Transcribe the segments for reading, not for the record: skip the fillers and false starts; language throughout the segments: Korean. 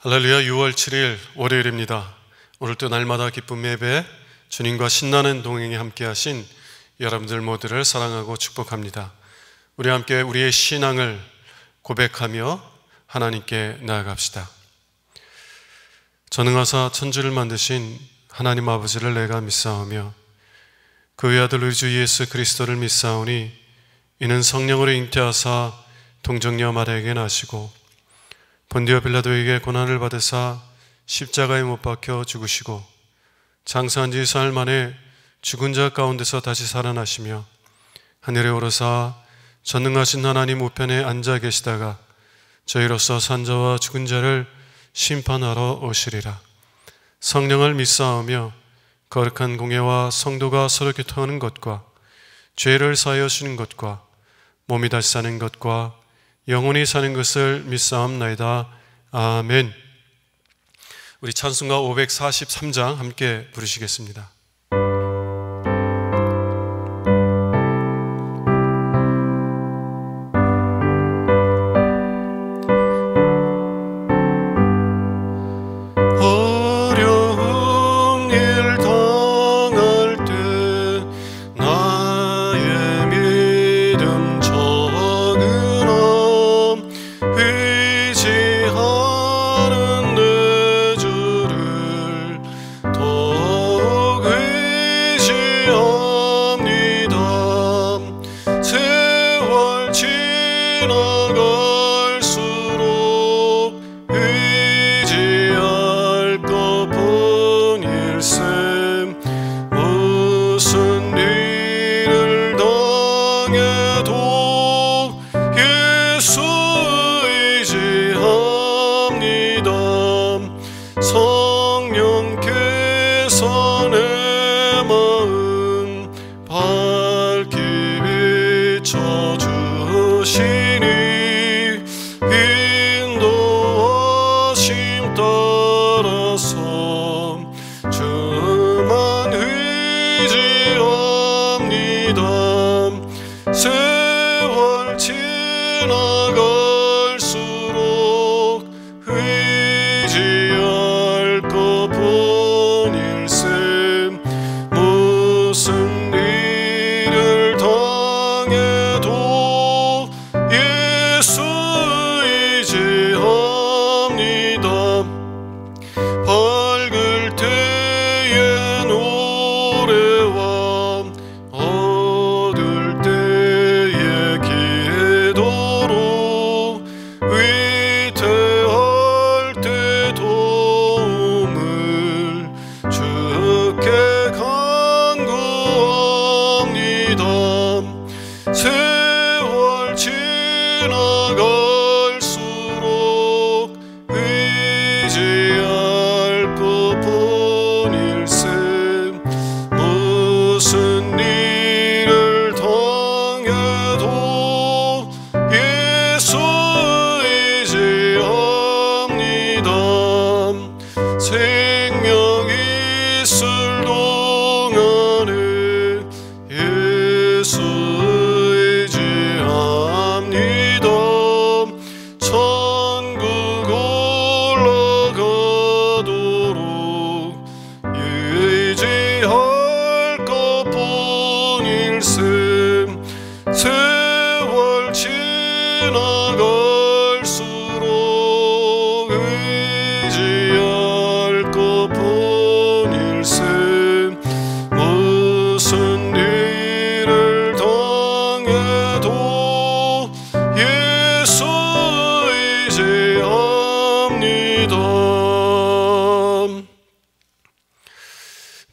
할렐루야. 6월 7일 월요일입니다. 오늘도 날마다 기쁨 예배, 주님과 신나는 동행에 함께 하신 여러분들 모두를 사랑하고 축복합니다. 우리 함께 우리의 신앙을 고백하며 하나님께 나아갑시다. 전능하사 천지를 만드신 하나님 아버지를 내가 믿사오며 그 외아들 우리 주 예수 그리스도를 믿사오니 이는 성령으로 잉태하사 동정녀 마리아에게 나시고 본디오 빌라도에게 고난을 받으사 십자가에 못 박혀 죽으시고 장사한 지 사흘 만에 죽은 자 가운데서 다시 살아나시며 하늘에 오르사 전능하신 하나님 우편에 앉아 계시다가 저희로서 산 자와 죽은 자를 심판하러 오시리라. 성령을 믿사오며 거룩한 공예와 성도가 서로 교통하는 것과 죄를 사하여 주는 것과 몸이 다시 사는 것과 영원히 사는 것을 믿사옵나이다. 아멘. 우리 찬송가 543장 함께 부르시겠습니다.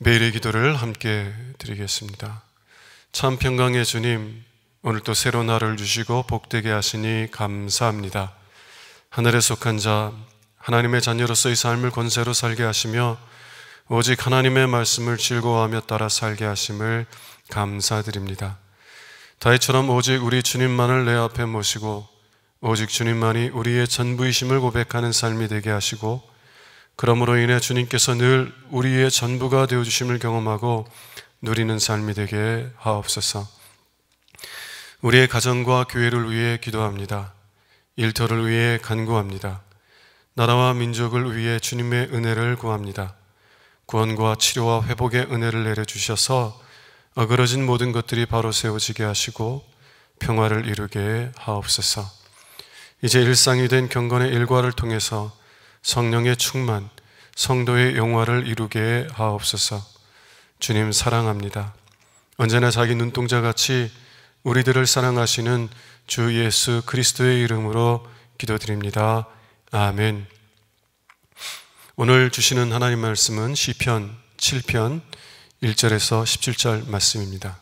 매일의 기도를 함께 드리겠습니다. 참 평강의 주님, 오늘도 새로운 하루를 주시고 복되게 하시니 감사합니다. 하늘에 속한 자, 하나님의 자녀로서의 삶을 권세로 살게 하시며 오직 하나님의 말씀을 즐거워하며 따라 살게 하심을 감사드립니다. 다윗처럼 오직 우리 주님만을 내 앞에 모시고 오직 주님만이 우리의 전부이심을 고백하는 삶이 되게 하시고 그러므로 인해 주님께서 늘 우리의 전부가 되어주심을 경험하고 누리는 삶이 되게 하옵소서. 우리의 가정과 교회를 위해 기도합니다. 일터를 위해 간구합니다. 나라와 민족을 위해 주님의 은혜를 구합니다. 구원과 치료와 회복의 은혜를 내려주셔서 어그러진 모든 것들이 바로 세워지게 하시고 평화를 이루게 하옵소서. 이제 일상이 된 경건의 일과를 통해서 성령의 충만, 성도의 영화를 이루게 하옵소서. 주님 사랑합니다. 언제나 자기 눈동자같이 우리들을 사랑하시는 주 예수 그리스도의 이름으로 기도드립니다. 아멘. 오늘 주시는 하나님 말씀은 시편 7편 1절에서 17절 말씀입니다.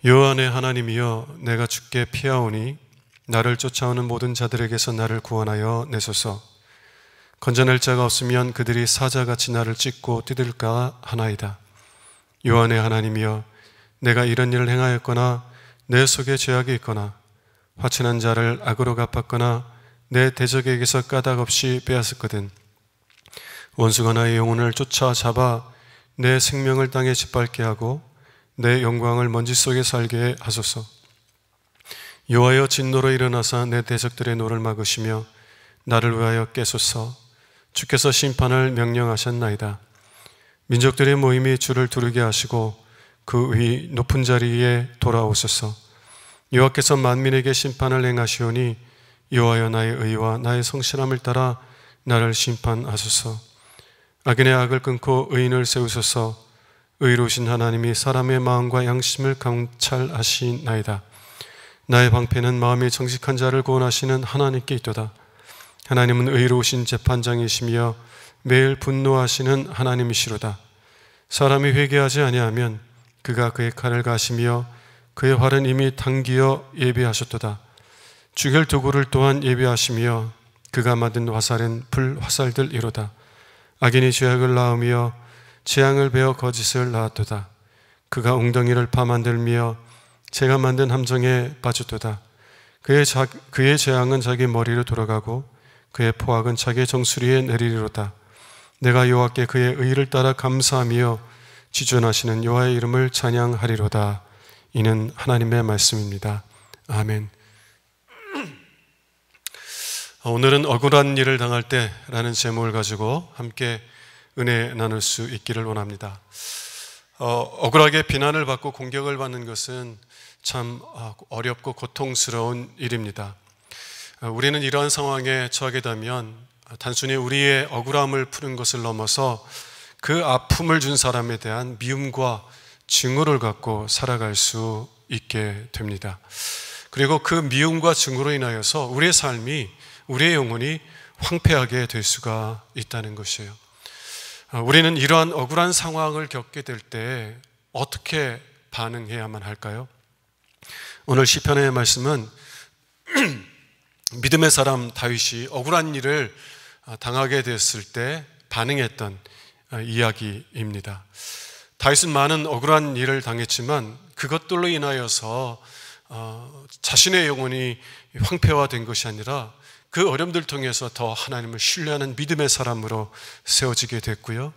여호와의 하나님이여, 내가 주께 피하오니 나를 쫓아오는 모든 자들에게서 나를 구원하여 내소서. 건져낼 자가 없으면 그들이 사자같이 나를 찢고 뜯을까 하나이다. 여호와의 하나님이여, 내가 이런 일을 행하였거나 내 속에 죄악이 있거나 화친한 자를 악으로 갚았거나 내 대적에게서 까닭없이 빼앗았거든 원수가 나의 영혼을 쫓아 잡아 내 생명을 땅에 짓밟게 하고 내 영광을 먼지 속에 살게 하소서. 여호와여, 진노로 일어나사 내 대적들의 노를 막으시며 나를 위하여 깨소서. 주께서 심판을 명령하셨나이다. 민족들의 모임이 주를 두르게 하시고 그 위 높은 자리에 돌아오소서. 여호와께서 만민에게 심판을 행하시오니 여호와여, 나의 의와 나의 성실함을 따라 나를 심판하소서. 악인의 악을 끊고 의인을 세우소서. 의로우신 하나님이 사람의 마음과 양심을 감찰하시나이다. 나의 방패는 마음이 정직한 자를 구원하시는 하나님께 있도다. 하나님은 의로우신 재판장이시며 매일 분노하시는 하나님이시로다. 사람이 회개하지 아니하면 그가 그의 칼을 가시며 그의 활은 이미 당기어 예비하셨도다. 죽일 도구를 또한 예비하시며 그가 만든 화살은 불화살들이로다. 악인이 죄악을 낳으며 재앙을 베어 거짓을 낳았도다. 그가 웅덩이를 파만들며 제가 만든 함정에 빠졌도다. 그의 재앙은 자기 머리로 돌아가고 그의 포악은 자기 정수리에 내리리로다. 내가 여호와께 그의 의를 따라 감사하며 지존하시는 여호와의 이름을 찬양하리로다. 이는 하나님의 말씀입니다. 아멘. 오늘은 억울한 일을 당할 때라는 제목을 가지고 함께 은혜 나눌 수 있기를 원합니다. 억울하게 비난을 받고 공격을 받는 것은 참 어렵고 고통스러운 일입니다. 우리는 이러한 상황에 처하게 되면 단순히 우리의 억울함을 푸는 것을 넘어서 그 아픔을 준 사람에 대한 미움과 증오를 갖고 살아갈 수 있게 됩니다. 그리고 그 미움과 증오로 인하여서 우리의 삶이, 우리의 영혼이 황폐하게 될 수가 있다는 것이에요. 우리는 이러한 억울한 상황을 겪게 될 때 어떻게 반응해야만 할까요? 오늘 시편의 말씀은 믿음의 사람 다윗이 억울한 일을 당하게 됐을 때 반응했던 이야기입니다. 다윗은 많은 억울한 일을 당했지만 그것들로 인하여서 자신의 영혼이 황폐화된 것이 아니라 그 어려움들 통해서 더 하나님을 신뢰하는 믿음의 사람으로 세워지게 됐고요.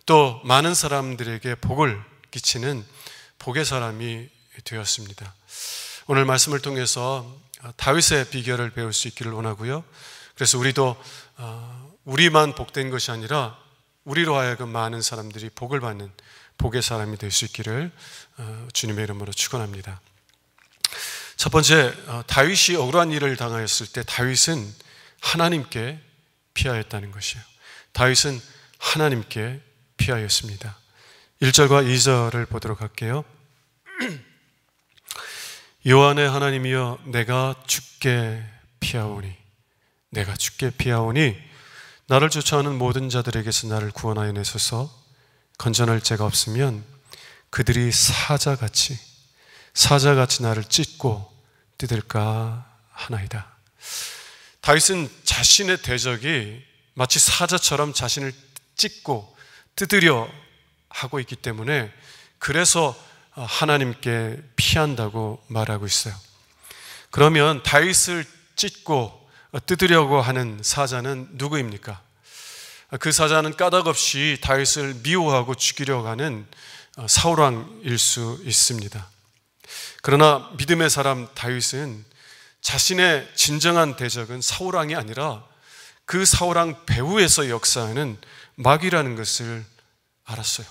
또 많은 사람들에게 복을 끼치는 복의 사람이 되었습니다. 오늘 말씀을 통해서 다윗의 비결을 배울 수 있기를 원하고요. 그래서 우리도 우리만 복된 것이 아니라 우리로 하여금 많은 사람들이 복을 받는 복의 사람이 될 수 있기를 주님의 이름으로 축원합니다. 첫 번째, 다윗이 억울한 일을 당하였을 때 다윗은 하나님께 피하였다는 것이에요. 다윗은 하나님께 피하였습니다. 1절과 2절을 보도록 할게요. 여호와의 하나님이여, 내가 주께 피하오니, 내가 주께 피하오니 나를 쫓아오는 모든 자들에게서 나를 구원하여 내소서. 건져낼 자가 없으면 그들이 사자같이 나를 찢고 뜯을까 하나이다. 다윗은 자신의 대적이 마치 사자처럼 자신을 찢고 뜯으려 하고 있기 때문에 그래서 하나님께 피한다고 말하고 있어요. 그러면 다윗을 찢고 뜯으려고 하는 사자는 누구입니까? 그 사자는 까닭없이 다윗을 미워하고 죽이려고 하는 사울왕일 수 있습니다. 그러나 믿음의 사람 다윗은 자신의 진정한 대적은 사울왕이 아니라 그 사울왕 배후에서 역사하는 마귀라는 것을 알았어요.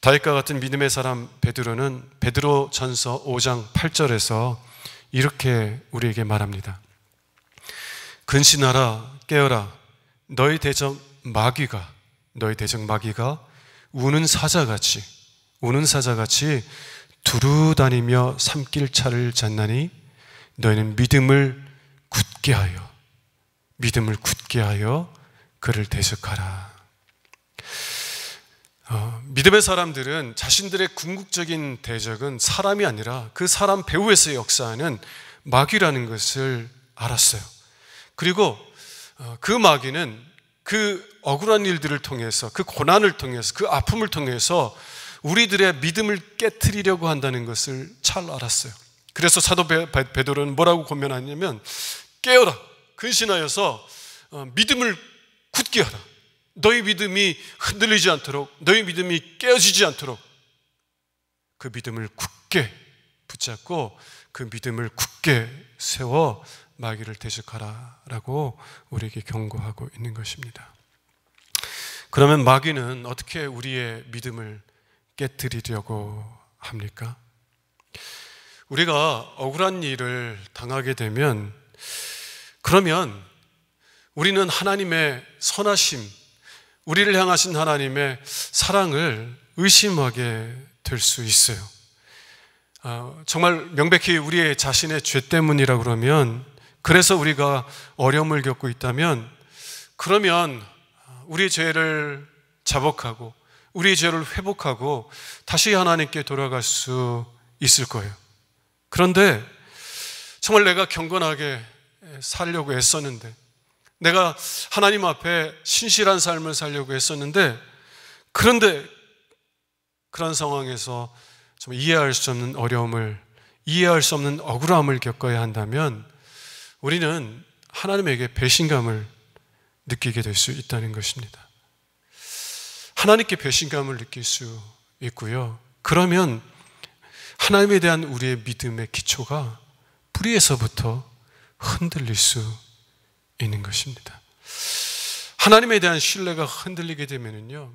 다윗과 같은 믿음의 사람 베드로는 베드로전서 5장 8절에서 이렇게 우리에게 말합니다. 근신하라, 깨어라. 너희 대적 마귀가 우는 사자같이 두루다니며 삼킬 차를 잤나니 너희는 믿음을 굳게 하여 그를 대적하라. 믿음의 사람들은 자신들의 궁극적인 대적은 사람이 아니라 그 사람 배후에서 역사하는 마귀라는 것을 알았어요. 그리고 그 마귀는 그 억울한 일들을 통해서, 그 고난을 통해서, 그 아픔을 통해서 우리들의 믿음을 깨트리려고 한다는 것을 잘 알았어요. 그래서 사도 베드로는 뭐라고 권면하냐면, 깨어라, 근신하여서 믿음을 굳게 하라. 너희 믿음이 흔들리지 않도록, 너희 믿음이 깨어지지 않도록 그 믿음을 굳게 붙잡고 그 믿음을 굳게 세워 마귀를 대적하라라고 우리에게 경고하고 있는 것입니다. 그러면 마귀는 어떻게 우리의 믿음을 깨트리려고 합니까? 우리가 억울한 일을 당하게 되면, 그러면 우리는 하나님의 선하심, 우리를 향하신 하나님의 사랑을 의심하게 될 수 있어요. 정말 명백히 우리의 자신의 죄 때문이라 그러면, 그래서 우리가 어려움을 겪고 있다면, 그러면 우리의 죄를 자복하고 우리의 죄를 회복하고 다시 하나님께 돌아갈 수 있을 거예요. 그런데 정말 내가 경건하게 살려고 애썼는데, 내가 하나님 앞에 신실한 삶을 살려고 했었는데, 그런데 그런 상황에서 좀 이해할 수 없는 어려움을, 이해할 수 없는 억울함을 겪어야 한다면 우리는 하나님에게 배신감을 느끼게 될 수 있다는 것입니다. 하나님께 배신감을 느낄 수 있고요. 그러면 하나님에 대한 우리의 믿음의 기초가 뿌리에서부터 흔들릴 수 있는 것입니다. 하나님에 대한 신뢰가 흔들리게 되면요,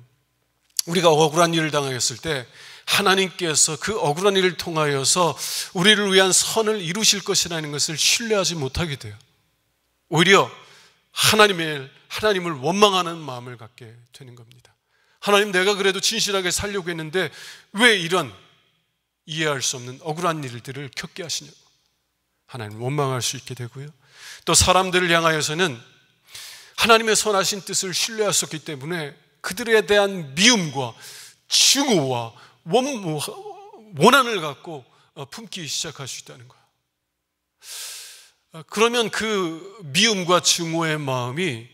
우리가 억울한 일을 당하였을 때 하나님께서 그 억울한 일을 통하여서 우리를 위한 선을 이루실 것이라는 것을 신뢰하지 못하게 돼요. 오히려 하나님을 원망하는 마음을 갖게 되는 겁니다. 하나님, 내가 그래도 진실하게 살려고 했는데 왜 이런 이해할 수 없는 억울한 일들을 겪게 하시냐고 하나님 원망할 수 있게 되고요. 또 사람들을 향하여서는 하나님의 선하신 뜻을 신뢰할 수 없기 때문에 그들에 대한 미움과 증오와 원한을 갖고 품기 시작할 수 있다는 거예요. 그러면 그 미움과 증오의 마음이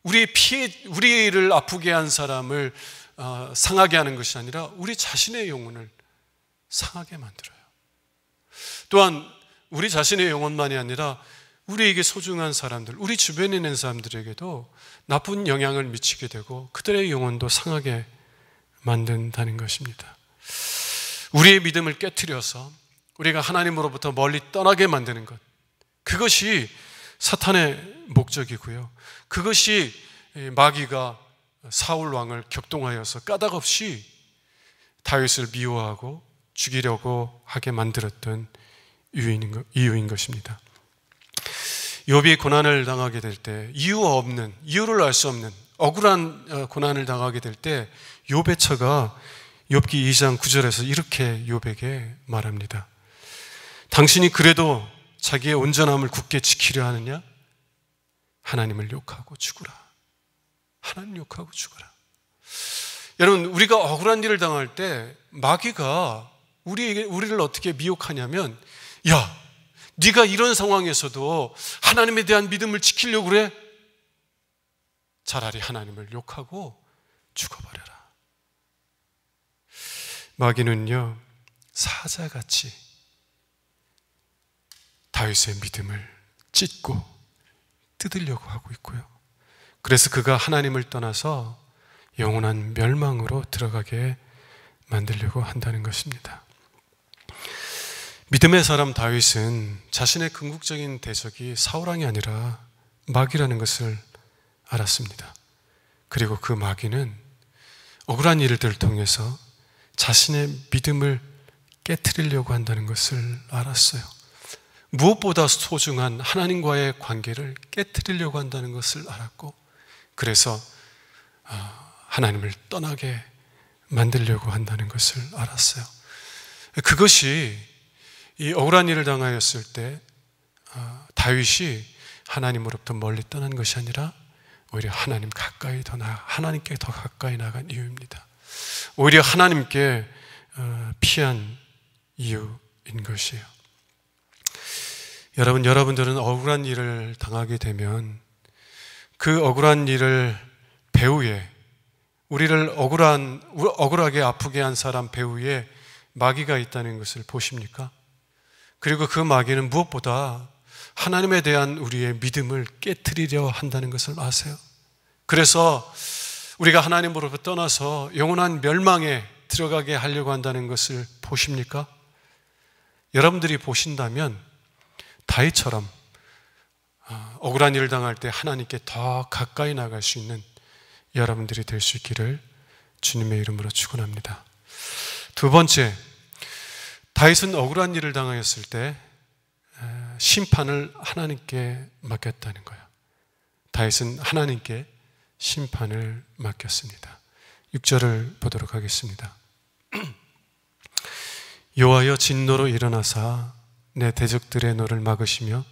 우리를 아프게 한 사람을 상하게 하는 것이 아니라 우리 자신의 영혼을 상하게 만들어요. 또한 우리 자신의 영혼만이 아니라 우리에게 소중한 사람들, 우리 주변에 있는 사람들에게도 나쁜 영향을 미치게 되고 그들의 영혼도 상하게 만든다는 것입니다. 우리의 믿음을 깨트려서 우리가 하나님으로부터 멀리 떠나게 만드는 것, 그것이 사탄의 목적이고요. 그것이 마귀가 사울 왕을 격동하여서 까닭없이 다윗을 미워하고 죽이려고 하게 만들었던 이유인 것입니다. 욥이 고난을 당하게 될 때, 이유를 알 수 없는 억울한 고난을 당하게 될 때 욥의 처가 욥기 2장 9절에서 이렇게 욥에게 말합니다. 당신이 그래도 자기의 온전함을 굳게 지키려 하느냐? 하나님을 욕하고 죽으라. 하나님 욕하고 죽으라. 여러분, 우리가 억울한 일을 당할 때 마귀가 우리를 어떻게 미혹하냐면, 야, 네가 이런 상황에서도 하나님에 대한 믿음을 지키려고 그래? 차라리 하나님을 욕하고 죽어버려라. 마귀는요, 사자같이 다윗의 믿음을 찢고 뜯으려고 하고 있고요. 그래서 그가 하나님을 떠나서 영원한 멸망으로 들어가게 만들려고 한다는 것입니다. 믿음의 사람 다윗은 자신의 궁극적인 대적이 사울왕이 아니라 마귀라는 것을 알았습니다. 그리고 그 마귀는 억울한 일들을 통해서 자신의 믿음을 깨트리려고 한다는 것을 알았어요. 무엇보다 소중한 하나님과의 관계를 깨트리려고 한다는 것을 알았고, 그래서 하나님을 떠나게 만들려고 한다는 것을 알았어요. 그것이 이 억울한 일을 당하였을 때 다윗이 하나님으로부터 멀리 떠난 것이 아니라 오히려 하나님께 더 가까이 나간 이유입니다. 오히려 하나님께 피한 이유인 것이에요. 여러분들은 억울한 일을 당하게 되면 그 억울한 일을 배후에, 우리를 억울하게 아프게 한 사람 배후에 마귀가 있다는 것을 보십니까? 그리고 그 마귀는 무엇보다 하나님에 대한 우리의 믿음을 깨트리려 한다는 것을 아세요? 그래서 우리가 하나님으로부터 떠나서 영원한 멸망에 들어가게 하려고 한다는 것을 보십니까? 여러분들이 보신다면 다윗처럼 억울한 일을 당할 때 하나님께 더 가까이 나갈 수 있는 여러분들이 될 수 있기를 주님의 이름으로 축원합니다. 두 번째, 다윗은 억울한 일을 당하였을 때 심판을 하나님께 맡겼다는 거예요. 다윗은 하나님께 심판을 맡겼습니다. 6절을 보도록 하겠습니다. 여호와여, 진노로 일어나사 내 대적들의 노를 막으시며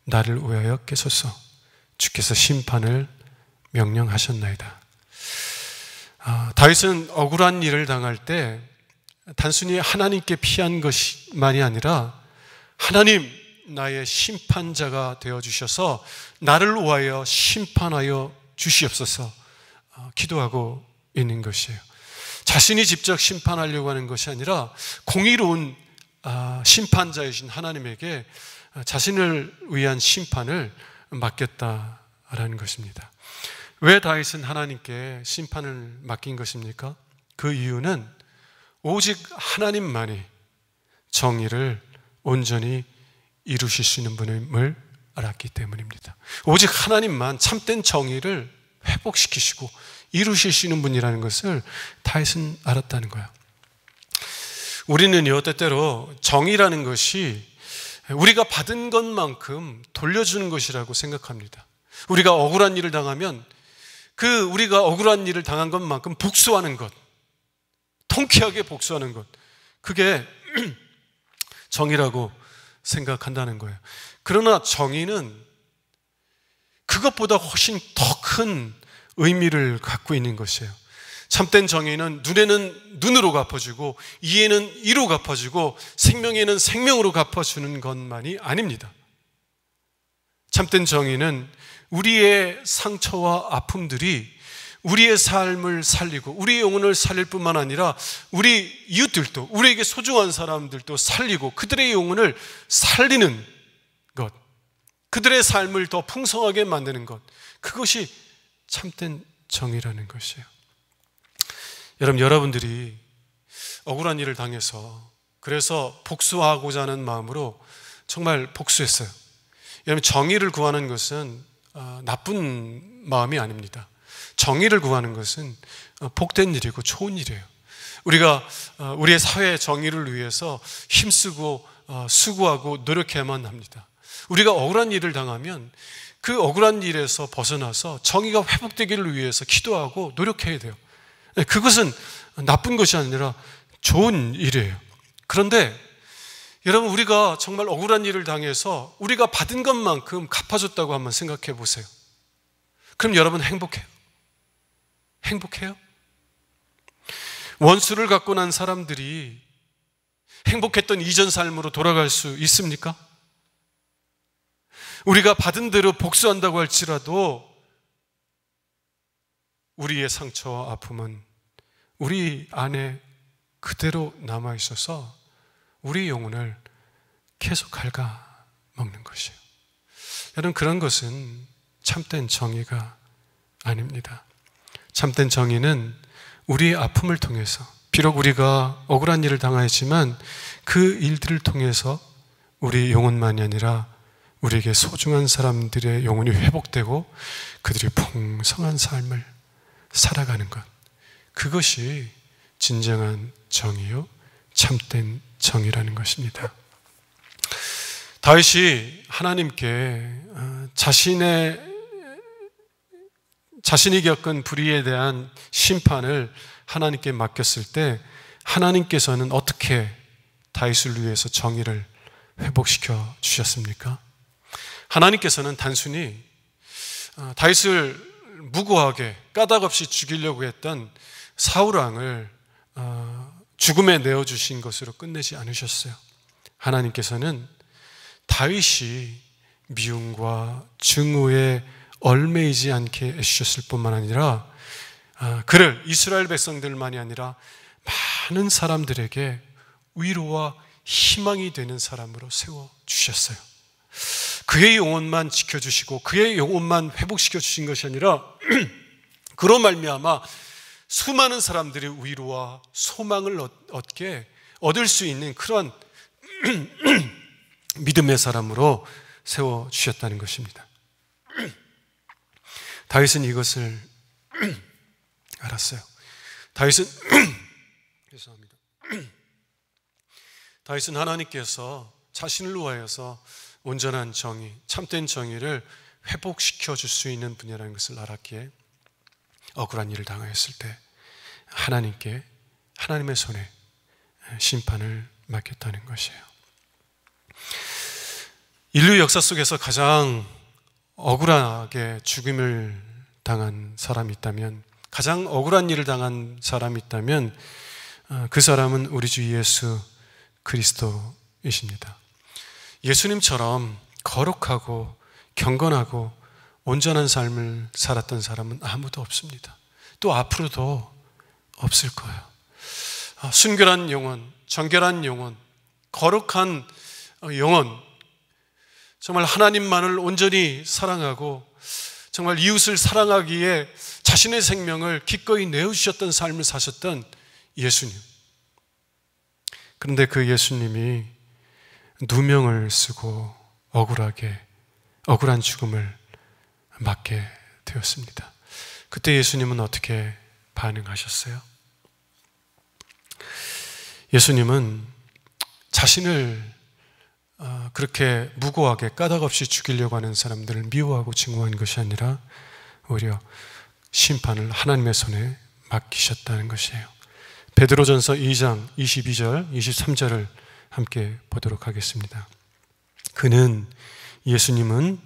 나를 위하여 깨소서. 주께서 심판을 명령하셨나이다. 다윗은 억울한 일을 당할 때 단순히 하나님께 피한 것만이 아니라 하나님, 나의 심판자가 되어주셔서 나를 위하여 심판하여 주시옵소서 기도하고 있는 것이에요. 자신이 직접 심판하려고 하는 것이 아니라 공의로운 심판자이신 하나님에게 자신을 위한 심판을 맡겼다라는 것입니다. 왜 다윗은 하나님께 심판을 맡긴 것입니까? 그 이유는 오직 하나님만이 정의를 온전히 이루실 수 있는 분임을 알았기 때문입니다. 오직 하나님만 참된 정의를 회복시키시고 이루실 수 있는 분이라는 것을 다윗은 알았다는 거예요. 우리는요, 때때로 정의라는 것이 우리가 받은 것만큼 돌려주는 것이라고 생각합니다. 우리가 억울한 일을 당하면 우리가 억울한 일을 당한 것만큼 복수하는 것, 통쾌하게 복수하는 것, 그게 정의라고 생각한다는 거예요. 그러나 정의는 그것보다 훨씬 더 큰 의미를 갖고 있는 것이에요. 참된 정의는 눈에는 눈으로 갚아주고 이에는 이로 갚아주고 생명에는 생명으로 갚아주는 것만이 아닙니다. 참된 정의는 우리의 상처와 아픔들이 우리의 삶을 살리고 우리의 영혼을 살릴 뿐만 아니라 우리 이웃들도, 우리에게 소중한 사람들도 살리고 그들의 영혼을 살리는 것, 그들의 삶을 더 풍성하게 만드는 것, 그것이 참된 정의라는 것이에요. 여러분들이 억울한 일을 당해서 그래서 복수하고자 하는 마음으로 정말 복수했어요. 여러분, 정의를 구하는 것은 나쁜 마음이 아닙니다. 정의를 구하는 것은 복된 일이고 좋은 일이에요. 우리가 우리의 사회의 정의를 위해서 힘쓰고 수고하고 노력해야만 합니다. 우리가 억울한 일을 당하면 그 억울한 일에서 벗어나서 정의가 회복되기를 위해서 기도하고 노력해야 돼요. 그것은 나쁜 것이 아니라 좋은 일이에요. 그런데 여러분, 우리가 정말 억울한 일을 당해서 우리가 받은 것만큼 갚아줬다고 한번 생각해 보세요. 그럼 여러분 행복해요? 행복해요? 원수를 갖고 난 사람들이 행복했던 이전 삶으로 돌아갈 수 있습니까? 우리가 받은 대로 복수한다고 할지라도 우리의 상처와 아픔은 우리 안에 그대로 남아있어서 우리 영혼을 계속 갉아먹는 것이에요. 여러분, 그런 것은 참된 정의가 아닙니다. 참된 정의는 우리의 아픔을 통해서, 비록 우리가 억울한 일을 당하였지만 그 일들을 통해서 우리 영혼만이 아니라 우리에게 소중한 사람들의 영혼이 회복되고 그들이 풍성한 삶을 살아가는 것, 그것이 진정한 정의요 참된 정의라는 것입니다. 다윗이 하나님께 자신이 겪은 불의에 대한 심판을 하나님께 맡겼을 때 하나님께서는 어떻게 다윗을 위해서 정의를 회복시켜 주셨습니까? 하나님께서는 단순히 다윗을 무고하게 까닭없이 죽이려고 했던 사울왕을 죽음에 내어주신 것으로 끝내지 않으셨어요. 하나님께서는 다윗이 미움과 증오에 얽매이지 않게 해주셨을 뿐만 아니라 그를 이스라엘 백성들만이 아니라 많은 사람들에게 위로와 희망이 되는 사람으로 세워주셨어요. 그의 영혼만 지켜주시고 그의 영혼만 회복시켜 주신 것이 아니라 그로 말미암아 수많은 사람들이 위로와 소망을 얻을 수 있는 그런 믿음의 사람으로 세워주셨다는 것입니다. 다윗은 이것을 알았어요. 죄송합니다. 다윗은 하나님께서 자신을 위하여서 온전한 정의, 참된 정의를 회복시켜 줄 수 있는 분야라는 것을 알았기에 억울한 일을 당하였을 때 하나님의 손에 심판을 맡겼다는 것이에요. 인류 역사 속에서 가장 억울하게 죽임을 당한 사람이 있다면, 가장 억울한 일을 당한 사람이 있다면 그 사람은 우리 주 예수 그리스도이십니다. 예수님처럼 거룩하고 경건하고 온전한 삶을 살았던 사람은 아무도 없습니다. 또 앞으로도 없을 거예요. 순결한 영혼, 정결한 영혼, 거룩한 영혼, 정말 하나님만을 온전히 사랑하고 정말 이웃을 사랑하기에 자신의 생명을 기꺼이 내어주셨던 삶을 사셨던 예수님. 그런데 그 예수님이 누명을 쓰고 억울한 죽음을 맞게 되었습니다. 그때 예수님은 어떻게 반응하셨어요? 예수님은 자신을 그렇게 무고하게 까닭없이 죽이려고 하는 사람들을 미워하고 증오한 것이 아니라 오히려 심판을 하나님의 손에 맡기셨다는 것이에요. 베드로전서 2장 22절, 23절을 함께 보도록 하겠습니다. 예수님은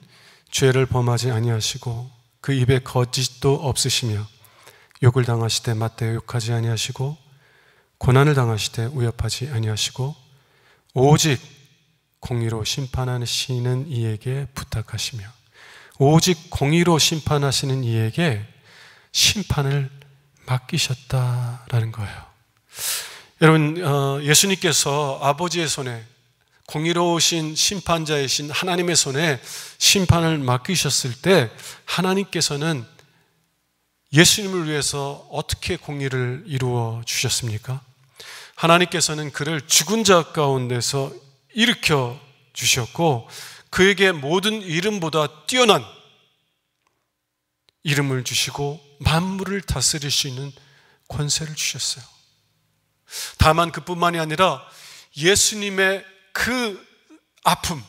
죄를 범하지 아니하시고 그 입에 거짓도 없으시며 욕을 당하시되 맞대어 욕하지 아니하시고 고난을 당하시되 위협하지 아니하시고 오직 공의로 심판하시는 이에게 부탁하시며 오직 공의로 심판하시는 이에게 심판을 맡기셨다라는 거예요. 여러분, 예수님께서 아버지의 손에, 공의로우신 심판자이신 하나님의 손에 심판을 맡기셨을 때 하나님께서는 예수님을 위해서 어떻게 공의를 이루어 주셨습니까? 하나님께서는 그를 죽은 자 가운데서 일으켜 주셨고 그에게 모든 이름보다 뛰어난 이름을 주시고 만물을 다스릴 수 있는 권세를 주셨어요. 다만 그뿐만이 아니라 예수님의 그 아픔,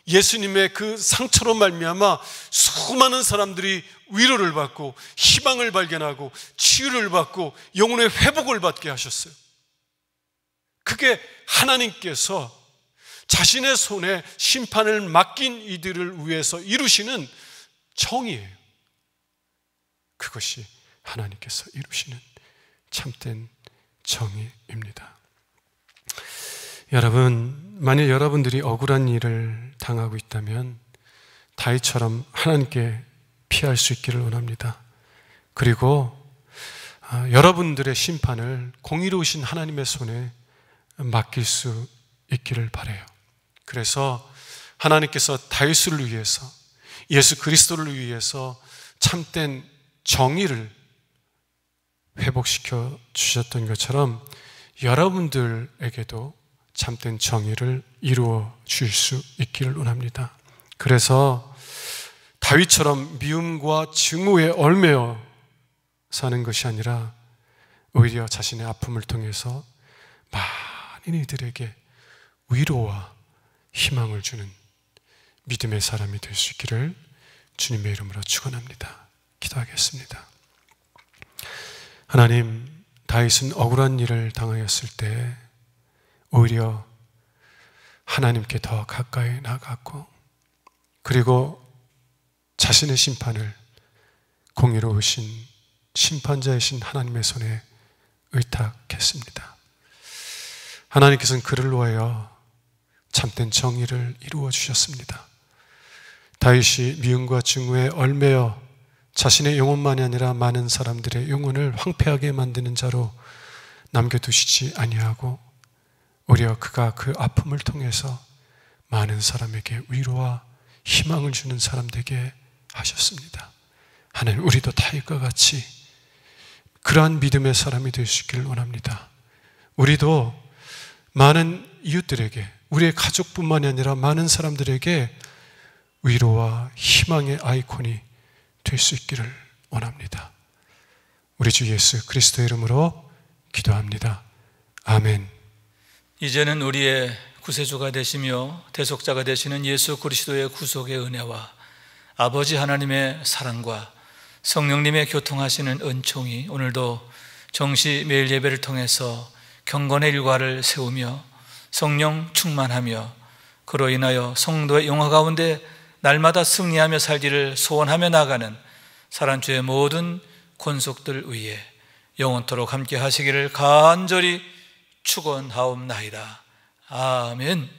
예수님의 그 상처로 말미암아 수많은 사람들이 위로를 받고 희망을 발견하고 치유를 받고 영혼의 회복을 받게 하셨어요. 그게 하나님께서 자신의 손에 심판을 맡긴 이들을 위해서 이루시는 정의예요. 그것이 하나님께서 이루시는 참된 정의입니다. 여러분, 만일 여러분들이 억울한 일을 당하고 있다면 다윗처럼 하나님께 피할 수 있기를 원합니다. 그리고 여러분들의 심판을 공의로우신 하나님의 손에 맡길 수 있기를 바라요. 그래서 하나님께서 다윗을 위해서, 예수 그리스도를 위해서 참된 정의를 회복시켜 주셨던 것처럼 여러분들에게도 참된 정의를 이루어 주실 수 있기를 원합니다. 그래서 다윗처럼 미움과 증오에 얽매여 사는 것이 아니라 오히려 자신의 아픔을 통해서 많은 이들에게 위로와 희망을 주는 믿음의 사람이 될 수 있기를 주님의 이름으로 축원합니다. 기도하겠습니다. 하나님, 다윗은 억울한 일을 당하였을 때 오히려 하나님께 더 가까이 나갔고, 그리고 자신의 심판을 공의로우신 심판자이신 하나님의 손에 의탁했습니다. 하나님께서는 그를 위하여 참된 정의를 이루어 주셨습니다. 다윗이 미움과 증오에 얽매여 자신의 영혼만이 아니라 많은 사람들의 영혼을 황폐하게 만드는 자로 남겨두시지 아니하고 오히려 그가 그 아픔을 통해서 많은 사람에게 위로와 희망을 주는 사람 되게 하셨습니다. 하나님, 우리도 다윗과 같이 그러한 믿음의 사람이 될 수 있기를 원합니다. 우리도 많은 이웃들에게, 우리의 가족뿐만이 아니라 많은 사람들에게 위로와 희망의 아이콘이 될 수 있기를 원합니다. 우리 주 예수 그리스도의 이름으로 기도합니다. 아멘. 이제는 우리의 구세주가 되시며 대속자가 되시는 예수 그리스도의 구속의 은혜와 아버지 하나님의 사랑과 성령님의 교통하시는 은총이 오늘도 정시 매일 예배를 통해서 경건의 일과를 세우며 성령 충만하며 그로 인하여 성도의 영화 가운데 날마다 승리하며 살기를 소원하며 나가는 사랑주의 모든 권속들 위에 영원토록 함께 하시기를 간절히 축원하옵나이다. 아멘.